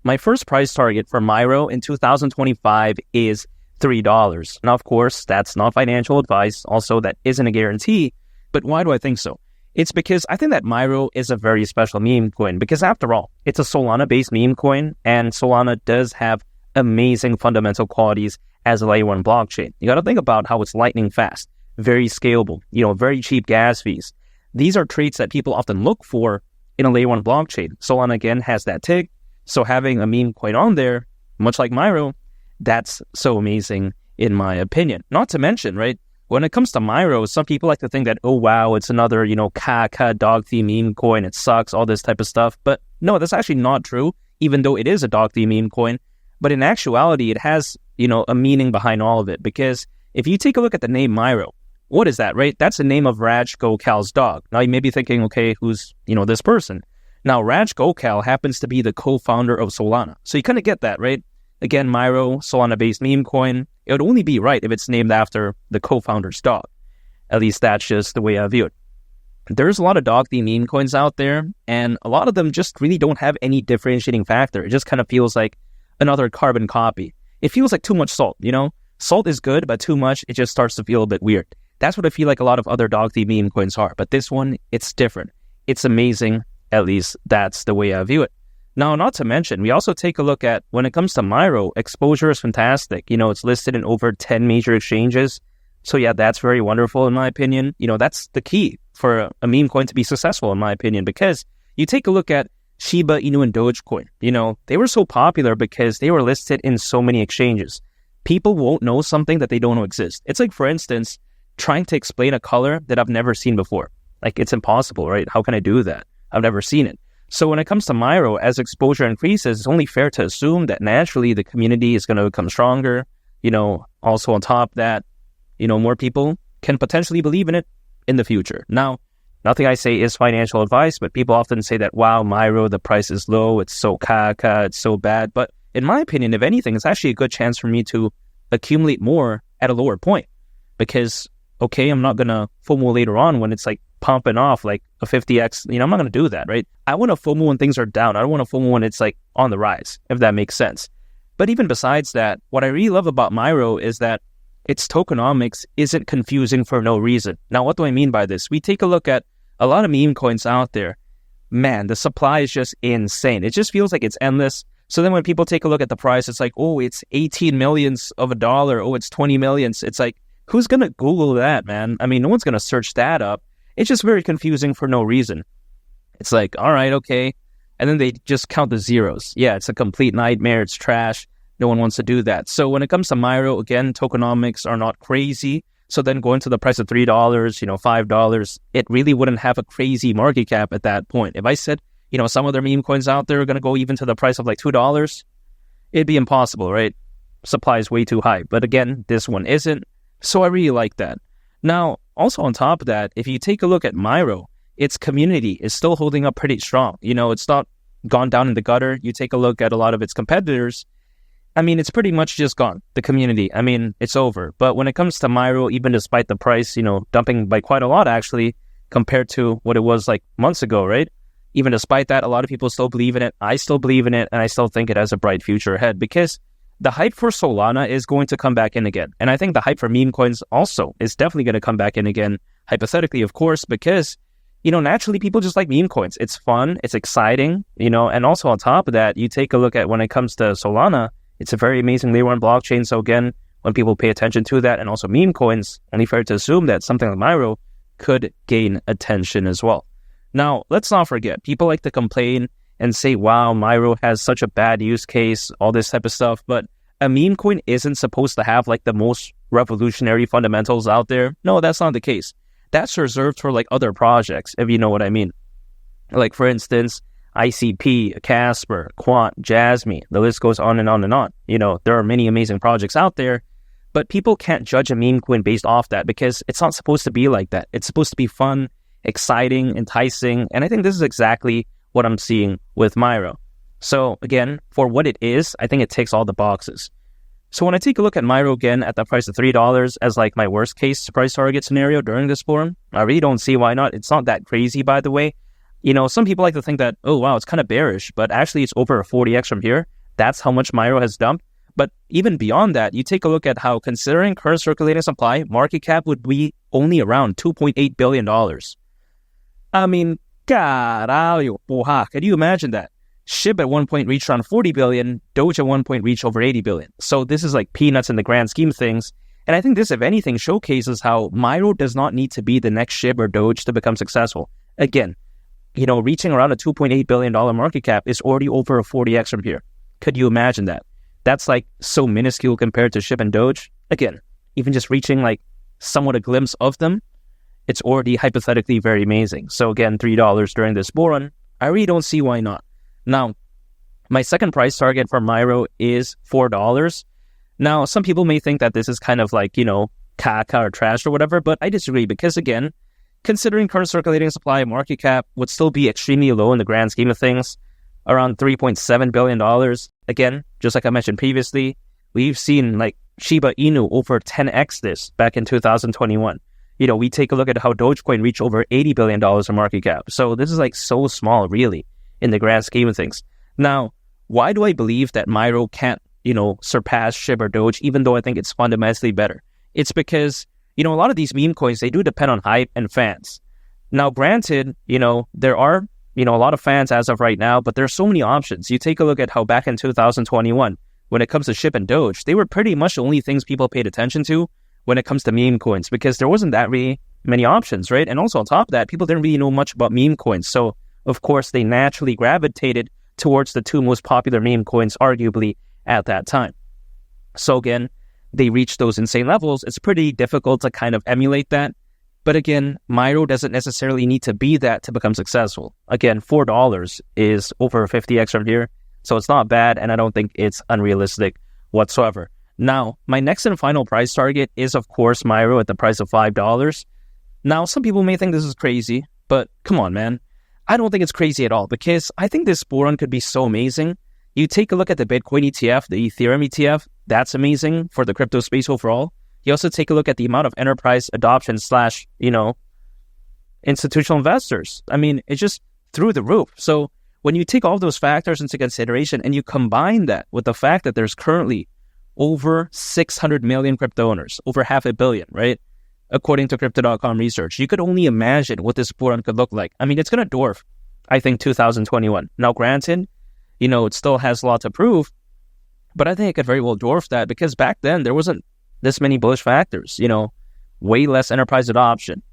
My first price target for Myro in 2025 is $3. Now, of course, that's not financial advice. Also, that isn't a guarantee. But why do I think so? It's because I think that Myro is a very special meme coin because after all, it's a Solana-based meme coin and Solana does have amazing fundamental qualities as a layer 1 blockchain. You got to think about how it's lightning fast, very scalable, very cheap gas fees. These are traits that people often look for in a layer 1 blockchain. Solana, again, has that tick. So having a meme coin on there, much like Myro, that's so amazing in my opinion. Not to mention, right, when it comes to Myro, some people like to think that, oh, wow, it's another, Kaka dog theme meme coin. It sucks, all this type of stuff. But no, that's actually not true, even though it is a dog theme meme coin. But in actuality, it has, a meaning behind all of it. Because if you take a look at the name Myro, what is that, right? That's the name of Raj Gokhal's dog. Now, you may be thinking, okay, who's, this person? Now, Raj Gokhal happens to be the co-founder of Solana. So you kind of get that, right? Again, Myro, Solana-based meme coin. It would only be right if it's named after the co-founder's dog. At least that's just the way I view it. There's a lot of dog-themed meme coins out there, and a lot of them just really don't have any differentiating factor. It just kind of feels like another carbon copy. It feels like too much salt, Salt is good, but too much, it just starts to feel a bit weird. That's what I feel like a lot of other dog-themed meme coins are. But this one, it's different. It's amazing. At least that's the way I view it. Now, not to mention, we also take a look at, when it comes to Myro, exposure is fantastic. It's listed in over 10 major exchanges. So yeah, that's very wonderful in my opinion. That's the key for a meme coin to be successful in my opinion, because you take a look at Shiba Inu and Dogecoin. They were so popular because they were listed in so many exchanges. People won't know something that they don't know exists. It's like, for instance, trying to explain a color that I've never seen before. Like, it's impossible, right? How can I do that? I've never seen it. So when it comes to Myro, as exposure increases, it's only fair to assume that naturally the community is going to become stronger. Also on top of that, more people can potentially believe in it in the future. Now, nothing I say is financial advice, but people often say that, wow, Myro, the price is low, it's so caca, it's so bad. But in my opinion, if anything, it's actually a good chance for me to accumulate more at a lower point. Because, okay, I'm not going to FOMO later on when it's like pumping off like a 50x, I'm not going to do that, right? I want to FOMO when things are down. I don't want to FOMO when it's like on the rise, if that makes sense. But even besides that, what I really love about Myro is that its tokenomics isn't confusing for no reason. Now, what do I mean by this? We take a look at a lot of meme coins out there. Man, the supply is just insane. It just feels like it's endless. So then when people take a look at the price, it's like, oh, it's 18 millions of a dollar. Oh, it's 20 millions. It's like, who's going to Google that, man? I mean, no one's going to search that up. It's just very confusing for no reason. It's like, all right, okay. And then they just count the zeros. Yeah, it's a complete nightmare. It's trash. No one wants to do that. So when it comes to Myro, again, tokenomics are not crazy. So then going to the price of $3, $5, it really wouldn't have a crazy market cap at that point. If I said, some other meme coins out there are going to go even to the price of like $2, it'd be impossible, right? Supply is way too high. But again, this one isn't. So I really like that. Now, also on top of that, if you take a look at Myro, its community is still holding up pretty strong. It's not gone down in the gutter. You take a look at a lot of its competitors. I mean, it's pretty much just gone. The community, I mean, it's over. But when it comes to Myro, even despite the price, dumping by quite a lot actually, compared to what it was like months ago, right? Even despite that, a lot of people still believe in it. I still believe in it, and I still think it has a bright future ahead because the hype for Solana is going to come back in again. And I think the hype for meme coins also is definitely going to come back in again, hypothetically, of course, because, naturally people just like meme coins. It's fun, it's exciting, and also on top of that, you take a look at when it comes to Solana, it's a very amazing layer 1 blockchain. So again, when people pay attention to that and also meme coins, only fair to assume that something like Myro could gain attention as well. Now, let's not forget, people like to complain and say, wow, Myro has such a bad use case, all this type of stuff. But a meme coin isn't supposed to have like the most revolutionary fundamentals out there. No, that's not the case. That's reserved for like other projects, if you know what I mean. Like, for instance, ICP, Casper, Quant, Jasmine, the list goes on and on and on. There are many amazing projects out there, but people can't judge a meme coin based off that because it's not supposed to be like that. It's supposed to be fun, exciting, enticing. And I think this is exactly what I'm seeing with Myro. So again, for what it is, I think it ticks all the boxes. So when I take a look at Myro again at the price of $3 as like my worst case price target scenario during this forum, I really don't see why not. It's not that crazy, by the way. Some people like to think that, oh, wow, it's kind of bearish, but actually it's over a 40x from here. That's how much Myro has dumped. But even beyond that, you take a look at how, considering current circulating supply, market cap would be only around $2.8 billion. I mean, caralho, porra, can you imagine that? SHIB at one point reached around 40 billion, Doge at one point reached over 80 billion. So this is like peanuts in the grand scheme of things. And I think this, if anything, showcases how Myro does not need to be the next SHIB or Doge to become successful. Again, reaching around a $2.8 billion market cap is already over a 40x from here. Could you imagine that? That's like so minuscule compared to SHIB and Doge. Again, even just reaching like somewhat a glimpse of them, it's already hypothetically very amazing. So again, $3 during this bull run, I really don't see why not. Now, my second price target for Myro is $4. Now, some people may think that this is kind of like, caca or trash or whatever, but I disagree because, again, considering current circulating supply, market cap would still be extremely low in the grand scheme of things, around $3.7 billion. Again, just like I mentioned previously, we've seen like Shiba Inu over 10x this back in 2021. We take a look at how Dogecoin reached over $80 billion in market cap. So this is like so small, really, in the grand scheme of things. Now, why do I believe that Myro can't, surpass SHIB or Doge, even though I think it's fundamentally better? It's because, a lot of these meme coins, they do depend on hype and fans. Now, granted, there are, a lot of fans as of right now, but there's so many options. You take a look at how back in 2021, when it comes to SHIB and Doge, they were pretty much the only things people paid attention to when it comes to meme coins, because there wasn't that really many options, right? And also on top of that, people didn't really know much about meme coins. So, of course, they naturally gravitated towards the two most popular meme coins, arguably, at that time. So again, they reached those insane levels. It's pretty difficult to kind of emulate that. But again, Myro doesn't necessarily need to be that to become successful. Again, $4 is over 50x from here. So it's not bad, and I don't think it's unrealistic whatsoever. Now, my next and final price target is, of course, Myro at the price of $5. Now, some people may think this is crazy, but come on, man. I don't think it's crazy at all, because I think this bull run could be so amazing. You take a look at the Bitcoin ETF, the Ethereum ETF, that's amazing for the crypto space overall. You also take a look at the amount of enterprise adoption / institutional investors. I mean, it's just through the roof. So when you take all those factors into consideration and you combine that with the fact that there's currently over 600 million crypto owners, over 500 million, right? According to Crypto.com research, you could only imagine what this bull run could look like. I mean, it's going to dwarf, I think, 2021. Now, granted, it still has a lot to prove, but I think it could very well dwarf that, because back then there wasn't this many bullish factors, way less enterprise adoption.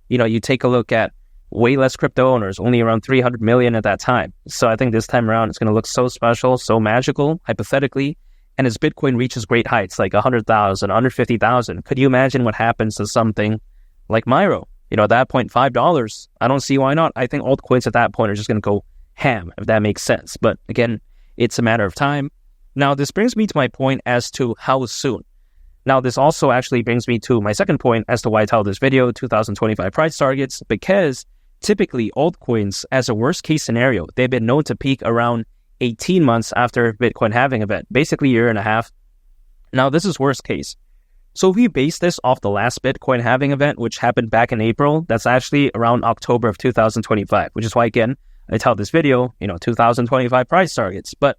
You take a look at way less crypto owners, only around 300 million at that time. So I think this time around it's going to look so special, so magical, hypothetically. And as Bitcoin reaches great heights, like 100,000, 150,000, could you imagine what happens to something like Myro? At that point, $5, I don't see why not. I think altcoins at that point are just going to go ham, if that makes sense. But again, it's a matter of time. Now, this brings me to my point as to how soon. Now, this also actually brings me to my second point as to why I titled this video 2025 price targets, because typically altcoins, as a worst case scenario, they've been known to peak around 18 months after Bitcoin halving event, basically a year and a half. Now, this is worst case. So if we base this off the last Bitcoin halving event, which happened back in April, that's actually around October of 2025, which is why, again, I titled this video, 2025 price targets. But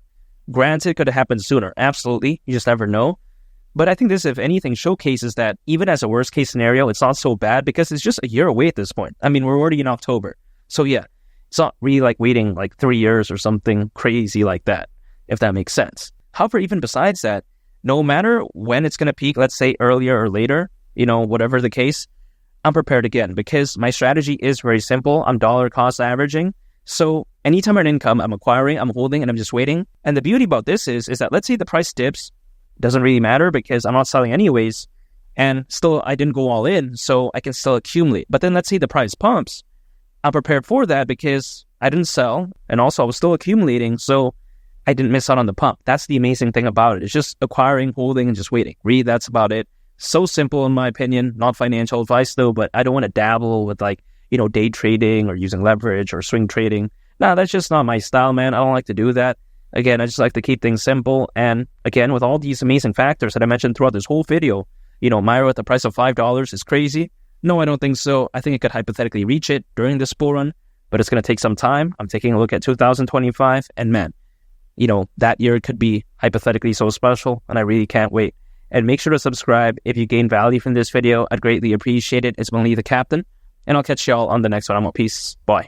granted, could it happen sooner? Absolutely. You just never know. But I think this, if anything, showcases that even as a worst case scenario, it's not so bad, because it's just a year away at this point. I mean, we're already in October. So yeah, it's not really like waiting like 3 years or something crazy like that, if that makes sense. However, even besides that, no matter when it's going to peak, let's say earlier or later, whatever the case, I'm prepared again, because my strategy is very simple. I'm dollar cost averaging. So anytime I earn income, I'm acquiring, I'm holding, and I'm just waiting. And the beauty about this is that let's say the price dips, doesn't really matter because I'm not selling anyways, and still I didn't go all in, so I can still accumulate. But then let's say the price pumps, I'm prepared for that because I didn't sell, and also I was still accumulating, so I didn't miss out on the pump. That's the amazing thing about it. It's just acquiring, holding, and just waiting. Really, that's about it. So simple in my opinion. Not financial advice though, but I don't want to dabble with day trading or using leverage or swing trading. No, that's just not my style, man. I don't like to do that. Again, I just like to keep things simple. And again, with all these amazing factors that I mentioned throughout this whole video, Myro at the price of $5 is crazy. No, I don't think so. I think it could hypothetically reach it during this bull run. but it's going to take some time. I'm taking a look at 2025, and man, that year could be hypothetically so special, and I really can't wait. And make sure to subscribe if you gain value from this video. I'd greatly appreciate it. It's been Lee the Captain, and I'll catch y'all on the next one. I'm out. Peace. Bye.